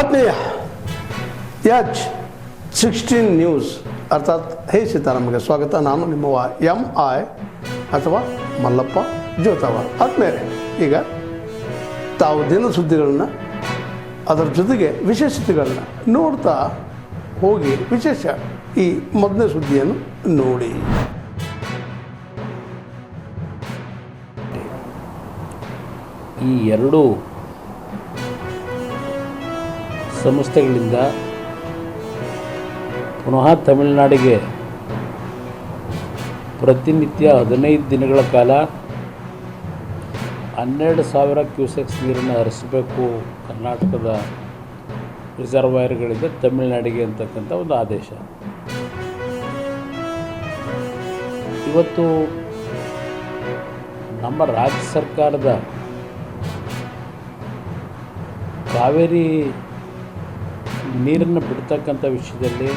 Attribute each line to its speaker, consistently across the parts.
Speaker 1: ಆತ್ಮೀಯ H16 news ಅರ್ಥಾತ್ ಹೇ ಸೀತಾರಾಮಗೆ ಸ್ವಾಗತ. ನಾನು ನಿಮ್ಮವ MI ಅಥವಾ ಮಲ್ಲಪ್ಪ ಜೋತಾವರ್. ಆದ್ಮೇಲೆ ಈಗ ತಾವು ದಿನ ಸುದ್ದಿಗಳನ್ನ ಅದರ ಜೊತೆಗೆ ವಿಶೇಷತೆಗಳನ್ನ ನೋಡ್ತಾ ಹೋಗಿ ವಿಶೇಷ ಈ ಮೊದಲನೇ ಸುದ್ದಿಯನ್ನು ನೋಡಿ.
Speaker 2: ಈ ಎರಡು ಸಂಸ್ಥೆಗಳಿಂದ ಪುನಃ ತಮಿಳುನಾಡಿಗೆ ಪ್ರತಿನಿತ್ಯ 15 ದಿನಗಳ ಕಾಲ 12,000 ಕ್ಯೂಸೆಕ್ಸ್ ನೀರನ್ನು ಹರಿಸಬೇಕು ಕರ್ನಾಟಕದ ರಿಸರ್ವಾಯರ್ಗಳಿಂದ ತಮಿಳುನಾಡಿಗೆ ಅಂತಕ್ಕಂಥ ಒಂದು ಆದೇಶ. ಇವತ್ತು ನಮ್ಮ ರಾಜ್ಯ ಸರ್ಕಾರದ ಕಾವೇರಿ ನೀರನ್ನು ಬಿಡ್ತಕ್ಕಂಥ ವಿಷಯದಲ್ಲಿ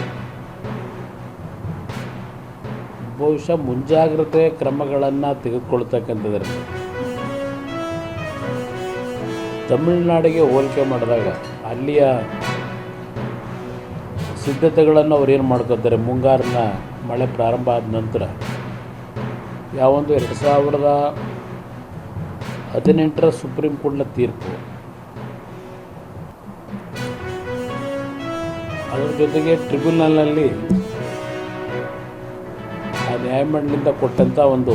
Speaker 2: ಬಹುಶಃ ಮುಂಜಾಗ್ರತೆ ಕ್ರಮಗಳನ್ನು ತೆಗೆದುಕೊಳ್ತಕ್ಕಂಥದ್ರಲ್ಲಿ ತಮಿಳುನಾಡಿಗೆ ಹೋಲಿಕೆ ಮಾಡಿದಾಗ ಅಲ್ಲಿಯ ಸಿದ್ಧತೆಗಳನ್ನು ಅವ್ರೇನು ಮಾಡ್ಕೊತಾರೆ, ಮುಂಗಾರಿನ ಮಳೆ ಪ್ರಾರಂಭ ಆದ ನಂತರ ಯಾವೊಂದು 2018 ಸುಪ್ರೀಂ ಕೋರ್ಟ್ನ ತೀರ್ಪು, ಅದರ ಜೊತೆಗೆ ಟ್ರಿಬ್ಯುನಲ್ನಲ್ಲಿ ಆ ನ್ಯಾಯಮಂಡಲಿಂದ ಕೊಟ್ಟಂಥ ಒಂದು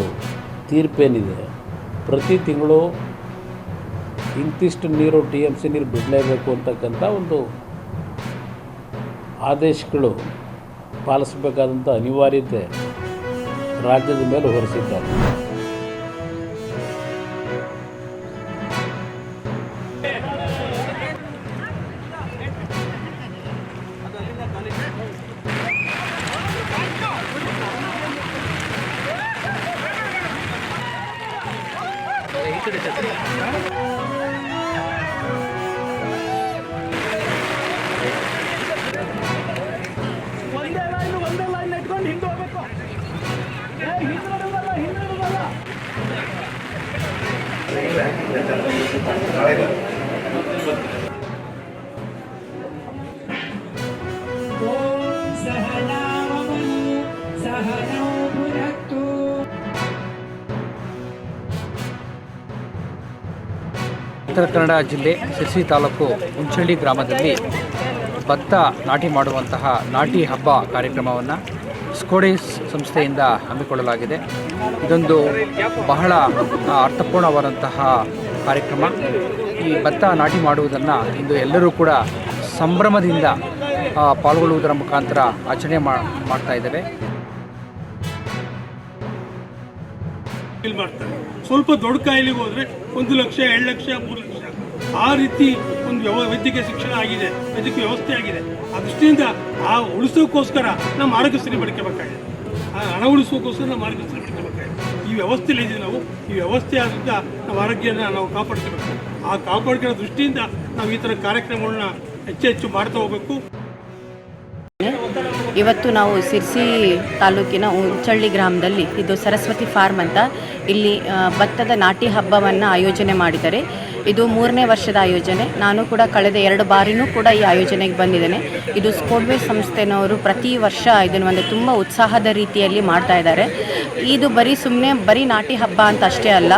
Speaker 2: ತೀರ್ಪೇನಿದೆ, ಪ್ರತಿ ತಿಂಗಳು ಇಂತಿಷ್ಟು ನೀರು TMC ನೀರು ಬಿಡಲೇಬೇಕು ಅಂತಕ್ಕಂಥ ಒಂದು ಆದೇಶಗಳು ಪಾಲಿಸಬೇಕಾದಂಥ ಅನಿವಾರ್ಯತೆ ರಾಜ್ಯದ ಮೇಲೆ ಹೊರಿಸಿದ್ದಾರೆ.
Speaker 3: ಉತ್ತರ ಕನ್ನಡ ಜಿಲ್ಲೆ ಶಿರ್ಸಿ ತಾಲೂಕು ಹುಂಚಳ್ಳಿ ಗ್ರಾಮದಲ್ಲಿ ಭತ್ತ ನಾಟಿ ಮಾಡುವಂತಹ ನಾಟಿ ಹಬ್ಬ ಕಾರ್ಯಕ್ರಮವನ್ನು ಸ್ಕೋಡೇಸ್ ಸಂಸ್ಥೆಯಿಂದ ಹಮ್ಮಿಕೊಳ್ಳಲಾಗಿದೆ. ಇದೊಂದು ಬಹಳ ಅರ್ಥಪೂರ್ಣವಾದಂತಹ ಕಾರ್ಯಕ್ರಮ. ಈ ಭತ್ತ ನಾಟಿ ಮಾಡುವುದನ್ನು ಇಂದು ಎಲ್ಲರೂ ಕೂಡ ಸಂಭ್ರಮದಿಂದ ಪಾಲ್ಗೊಳ್ಳುವುದರ ಮುಖಾಂತರ ಆಚರಣೆ ಮಾಡ್ತಾ ಇದ್ದೇವೆ.
Speaker 4: ಸ್ವಲ್ಪ ದೊಡ್ಡ ಕಾಯಿಲೆಗೆ ಹೋದರೆ 1 ಲಕ್ಷ, 2 ಲಕ್ಷ, 3 ಲಕ್ಷ ಆ ರೀತಿ ಒಂದು ವೈದ್ಯಕೀಯ ಶಿಕ್ಷಣ ಆಗಿದೆ, ವೈದ್ಯಕೀಯ ವ್ಯವಸ್ಥೆ ಆಗಿದೆ. ಆ ದೃಷ್ಟಿಯಿಂದ ಆ ಉಳಿಸೋಕ್ಕೋಸ್ಕರ ನಮ್ಮ ಆರೋಗ್ಯಶ್ರೀ ಪಡ್ಕೋಬೇಕಾಗಿದೆ, ಆ ಹಣ ಉಳಿಸೋಕ್ಕೋಸ್ಕರ ನಮ್ಮ ಆರೋಗ್ಯಶ್ರೀ ಪಡ್ಕೋಬೇಕಾಗಿದೆ. ಈ ವ್ಯವಸ್ಥೆಯಲ್ಲಿ ಇದ್ದೀವಿ ನಾವು. ಈ ವ್ಯವಸ್ಥೆ ಆದ್ರಿಂದ ನಮ್ಮ ಆರೋಗ್ಯನ ನಾವು ಕಾಪಾಡ್ಕೋಬೇಕು. ಆ ಕಾಪಾಡ್ಕೊಳ್ಳೋ ದೃಷ್ಟಿಯಿಂದ ನಾವು ಈ ಥರ ಕಾರ್ಯಕ್ರಮಗಳನ್ನ ಹೆಚ್ಚು ಮಾಡ್ತಾ ಹೋಗಬೇಕು.
Speaker 5: ಇವತ್ತು ನಾವು ಶಿರ್ಸಿ ತಾಲೂಕಿನ ಹುಂಚಳ್ಳಿ ಗ್ರಾಮದಲ್ಲಿ ಇದು ಸರಸ್ವತಿ ಫಾರ್ಮ್ ಅಂತ ಇಲ್ಲಿ ಭತ್ತದ ನಾಟಿ ಹಬ್ಬವನ್ನು ಆಯೋಜನೆ ಮಾಡಿದ್ದಾರೆ. ಇದು 3ನೇ ವರ್ಷದ ಆಯೋಜನೆ. ನಾನು ಕೂಡ ಕಳೆದ 2 ಬಾರಿನೂ ಕೂಡ ಈ ಆಯೋಜನೆಗೆ ಬಂದಿದ್ದೇನೆ. ಇದು ಸ್ಕೋಡ್ವೇಸ್ ಸಂಸ್ಥೆನವರು ಪ್ರತಿ ವರ್ಷ ಇದನ್ನು ಒಂದು ತುಂಬ ಉತ್ಸಾಹದ ರೀತಿಯಲ್ಲಿ ಮಾಡ್ತಾ ಇದ್ದಾರೆ. ಇದು ಬರೀ ನಾಟಿ ಹಬ್ಬ ಅಂತ ಅಷ್ಟೇ ಅಲ್ಲ,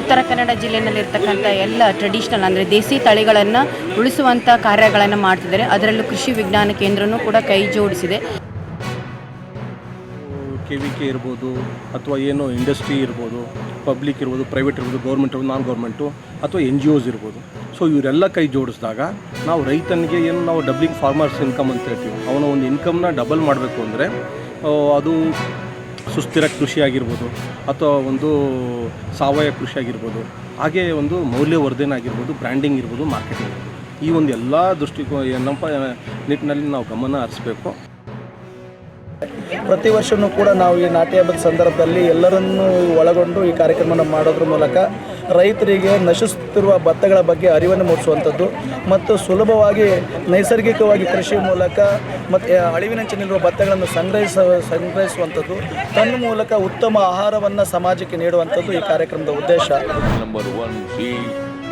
Speaker 5: ಉತ್ತರ ಕನ್ನಡ ಜಿಲ್ಲೆಯಲ್ಲಿರ್ತಕ್ಕಂಥ ಎಲ್ಲ ಟ್ರೆಡಿಷ್ನಲ್ ಅಂದರೆ ದೇಸಿ ತಳಿಗಳನ್ನು ಉಳಿಸುವಂಥ ಕಾರ್ಯಗಳನ್ನು ಮಾಡ್ತಿದ್ದಾರೆ. ಅದರಲ್ಲೂ ಕೃಷಿ ವಿಜ್ಞಾನ ಕೇಂದ್ರನೂ ಕೂಡ ಕೈ ಜೋಡಿಸಿದೆ.
Speaker 6: KVK ಇರ್ಬೋದು, ಅಥವಾ ಏನೋ ಇಂಡಸ್ಟ್ರಿ ಇರ್ಬೋದು, ಪಬ್ಲಿಕ್ ಇರ್ಬೋದು, ಪ್ರೈವೇಟ್ ಇರ್ಬೋದು, ಗೌರ್ಮೆಂಟ್ ಇರ್ಬೋದು, ನಾನ್ ಗೌರ್ಮೆಂಟು ಅಥವಾ NGOs ಇರ್ಬೋದು. ಸೊ ಇವರೆಲ್ಲ ಕೈ ಜೋಡಿಸಿದಾಗ ನಾವು ರೈತನಿಗೆ ಏನು ನಾವು ಡಬ್ಲಿಂಗ್ ಫಾರ್ಮರ್ಸ್ ಇನ್ಕಮ್ ಅಂತ ಹೇಳ್ತೀವಿ, ಅವನ ಒಂದು ಇನ್ಕಮ್ನ ಡಬಲ್ ಮಾಡಬೇಕು ಅಂದರೆ ಅದು ಸುಸ್ಥಿರ ಕೃಷಿ ಆಗಿರ್ಬೋದು, ಅಥವಾ ಒಂದು ಸಾವಯವ ಕೃಷಿ ಆಗಿರ್ಬೋದು, ಹಾಗೆ ಒಂದು ಮೌಲ್ಯವರ್ಧನೆ ಆಗಿರ್ಬೋದು, ಬ್ರ್ಯಾಂಡಿಂಗ್ ಇರ್ಬೋದು, ಮಾರ್ಕೆಟಿಂಗ್ ಇರ್ಬೋದು. ಈ ಒಂದು ಎಲ್ಲ ಏನಪ್ಪ ನಿಟ್ಟಿನಲ್ಲಿ ನಾವು ಗಮನ ಹರಿಸಬೇಕು.
Speaker 7: ಪ್ರತಿ ವರ್ಷವೂ ಕೂಡ ನಾವು ಈ ನಾಟಿ ಹಬ್ಬದ ಸಂದರ್ಭದಲ್ಲಿ ಎಲ್ಲರನ್ನೂ ಒಳಗೊಂಡು ಈ ಕಾರ್ಯಕ್ರಮವನ್ನು ಮಾಡೋದ್ರ ಮೂಲಕ ರೈತರಿಗೆ ನಶಿಸುತ್ತಿರುವ ಭತ್ತಗಳ ಬಗ್ಗೆ ಅರಿವನ್ನು ಮೂಡಿಸುವಂಥದ್ದು ಮತ್ತು ಸುಲಭವಾಗಿ ನೈಸರ್ಗಿಕವಾಗಿ ಕೃಷಿ ಮೂಲಕ ಮತ್ತು ಅಳಿವಿನಂಚಿನಲ್ಲಿರುವ ಭತ್ತಗಳನ್ನು ಸಂಗ್ರಹಿಸುವಂಥದ್ದು, ತನ್ನ ಮೂಲಕ ಉತ್ತಮ ಆಹಾರವನ್ನು ಸಮಾಜಕ್ಕೆ ನೀಡುವಂಥದ್ದು ಈ ಕಾರ್ಯಕ್ರಮದ ಉದ್ದೇಶ.
Speaker 8: Number 1 C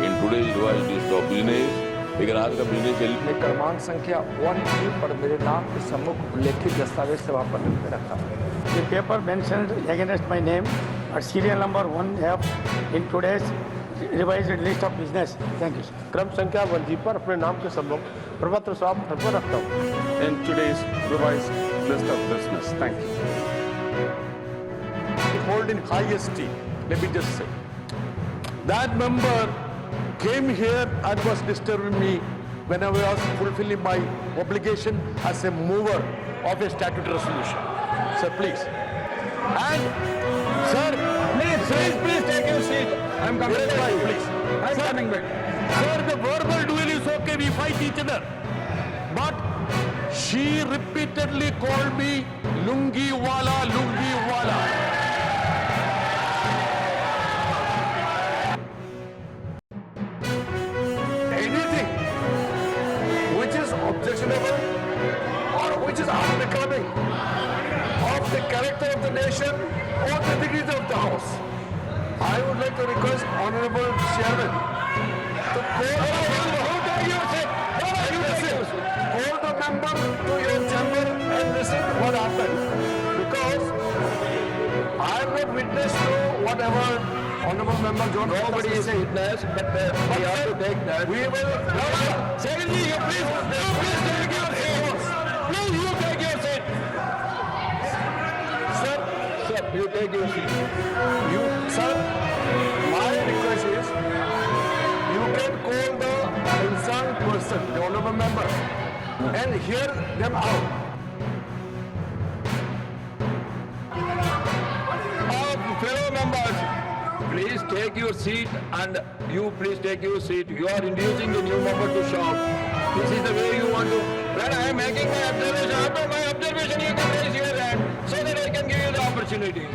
Speaker 8: in today's world is the business लेकिन आज का बिजनेस जल्दी
Speaker 9: मैं क्रमांक संख्या 1 पर मेरे नाम के सम्मुख उल्लेखित दस्तावेज सेवा पत्र में रखा हूँ।
Speaker 10: The paper mentioned against my name at serial number 1F in today's revised list of business. Thank you, sir.
Speaker 8: क्रम संख्या 1G पर अपने नाम के सम्मुख प्रपत्र स्वाप पर रखता हूँ in today's revised list of business. Thank you. Hold in high esteem. Let me just say that member came here and was disturbing me when I was fulfilling my obligation as a mover of a statutory resolution. Sir, please. And sir, please take your seat. I'm coming back. Please. I'm coming back. Sir, the verbal duel is okay. We fight each other. But she repeatedly called me lungi wala, lungi wala. Anything which is objectionable or which is unbecoming of the character of the nation or the dignity of the house, I would like to request Honorable Chairman to call the member to your chamber and listen to what happened, because I am not witness to whatever Honorable Member John. Nobody is a witness, but we have to take that. We will. Secondly, you please take your seat. Please, you take your seat. Sir, you take your seat. Sir, my request is, you can call the concerned person, the Honorable Member, and hear them out. Fellow members, please take your seat, and you please take your seat. You are inducing the new member to shout. This is the way you want to. When I am making my observation, after my observation, you can raise your hand so that I can give you the opportunity.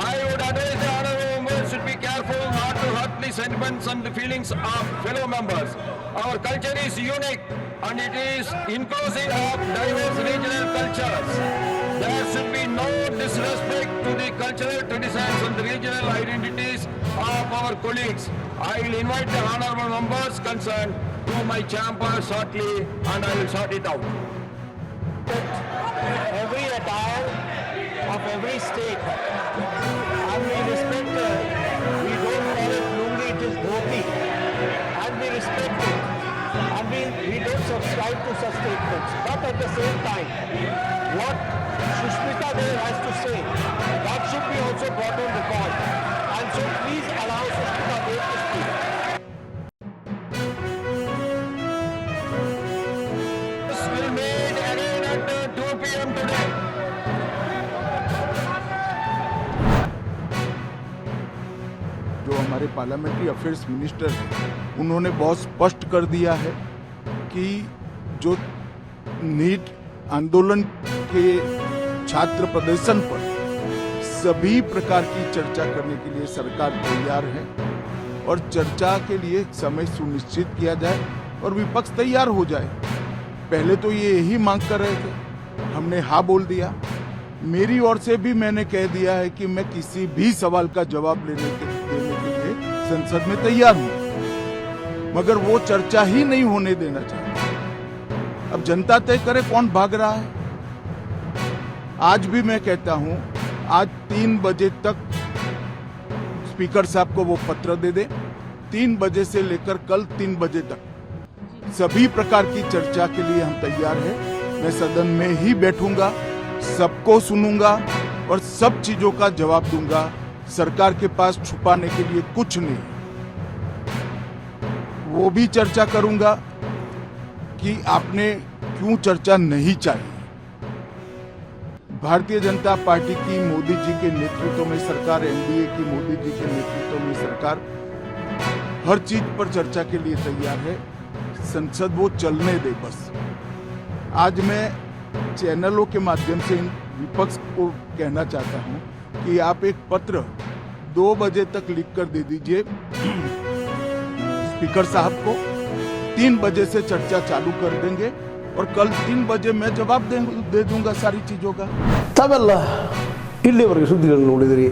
Speaker 8: I would advise the honorable members should be careful not to hurt the sentiments and the feelings of fellow members. Our culture is unique and it is inclusive of diverse regional cultures. There should be no disrespect to the cultural traditions and the regional identities of our colleagues. I will invite the honorable members concerned to my chamber shortly and I will sort it out.
Speaker 10: Every attire of every state, and we respect we don't call it lungi, it is dhoti, and we respect it, and we don't subscribe to such statements. But at the same time, what Sushmita there has to say, that should be also brought on record. And so please allow Sushmita there to speak.
Speaker 8: This will be made again at 2 p.m. today.
Speaker 11: जो हमारे parliamentary affairs minister हैं, उन्होंने बहुत स्पष्ट कर दिया है कि जो नीट आंदोलन के छात्र प्रदर्शन पर सभी प्रकार की चर्चा करने के लिए सरकार तैयार है और चर्चा के लिए समय सुनिश्चित किया जाए और विपक्ष तैयार हो जाए. पहले तो ये यही मांग कर रहे थे, हमने हाँ बोल दिया. मेरी ओर से भी मैंने कह दिया है कि मैं किसी भी सवाल का जवाब देने के लिए संसद में तैयार हूं, मगर वो चर्चा ही नहीं होने देना चाहते. अब जनता तय करे कौन भाग रहा है. आज भी मैं कहता हूं, आज 3 बजे तक स्पीकर साहब को वो पत्र दे दे. 3 बजे से लेकर कल 3 बजे तक सभी प्रकार की चर्चा के लिए हम तैयार हैं. मैं सदन में ही बैठूंगा, सबको सुनूंगा और सब चीजों का जवाब दूंगा. सरकार के पास छुपाने के लिए कुछ नहीं. वो भी चर्चा करूंगा कि आपने क्यों चर्चा नहीं चाहिए. भारतीय जनता पार्टी की मोदी जी के नेतृत्व में सरकार, एनडीए की मोदी जी के नेतृत्व में सरकार हर चीज पर चर्चा के लिए तैयार है. संसद वो चलने दे बस. आज मैं चैनलों के माध्यम से विपक्ष को कहना चाहता हूं कि आप एक पत्र 2 बजे तक लिख कर दे दीजिए स्पीकर साहब को. 3 बजे से चर्चा चालू कर देंगे और कल 3 बजे मैं जवाब दे दूंगा सारी चीजों का.
Speaker 1: ತಾವೆಲ್ಲ ಇಲ್ಲಿವರೆಗೆ ಸುದ್ದಿಗಳನ್ನು ನೋಡಿದಿರಿ,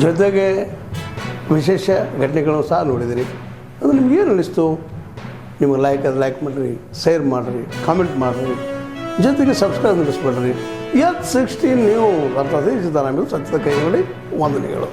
Speaker 1: ಜೊತೆಗೆ ವಿಶೇಷ ಘಟನೆಗಳನ್ನು ಸಹ ನೋಡಿದಿರಿ. ಅದು ನಿಮ್ಗೆ ಏನು ಅನ್ನಿಸ್ತು? ನಿಮಗೆ ಲೈಕ್ ಮಾಡಿರಿ, ಶೇರ್ ಮಾಡಿರಿ, ಕಾಮೆಂಟ್ ಮಾಡಿರಿ, ಜೊತೆಗೆ ಸಬ್ಸ್ಕ್ರೈಬ್ ನಿಲ್ಲಿಸ್ಬೇಡ್ರಿ. H16 ನೀವು ಅರ್ಥಾತ್ ಸಿದ್ದರಾಮಯ್ಯ ಸತ್ಯದ ಕೈಗೊಳ್ಳಿ ವಂದನೆಗಳು.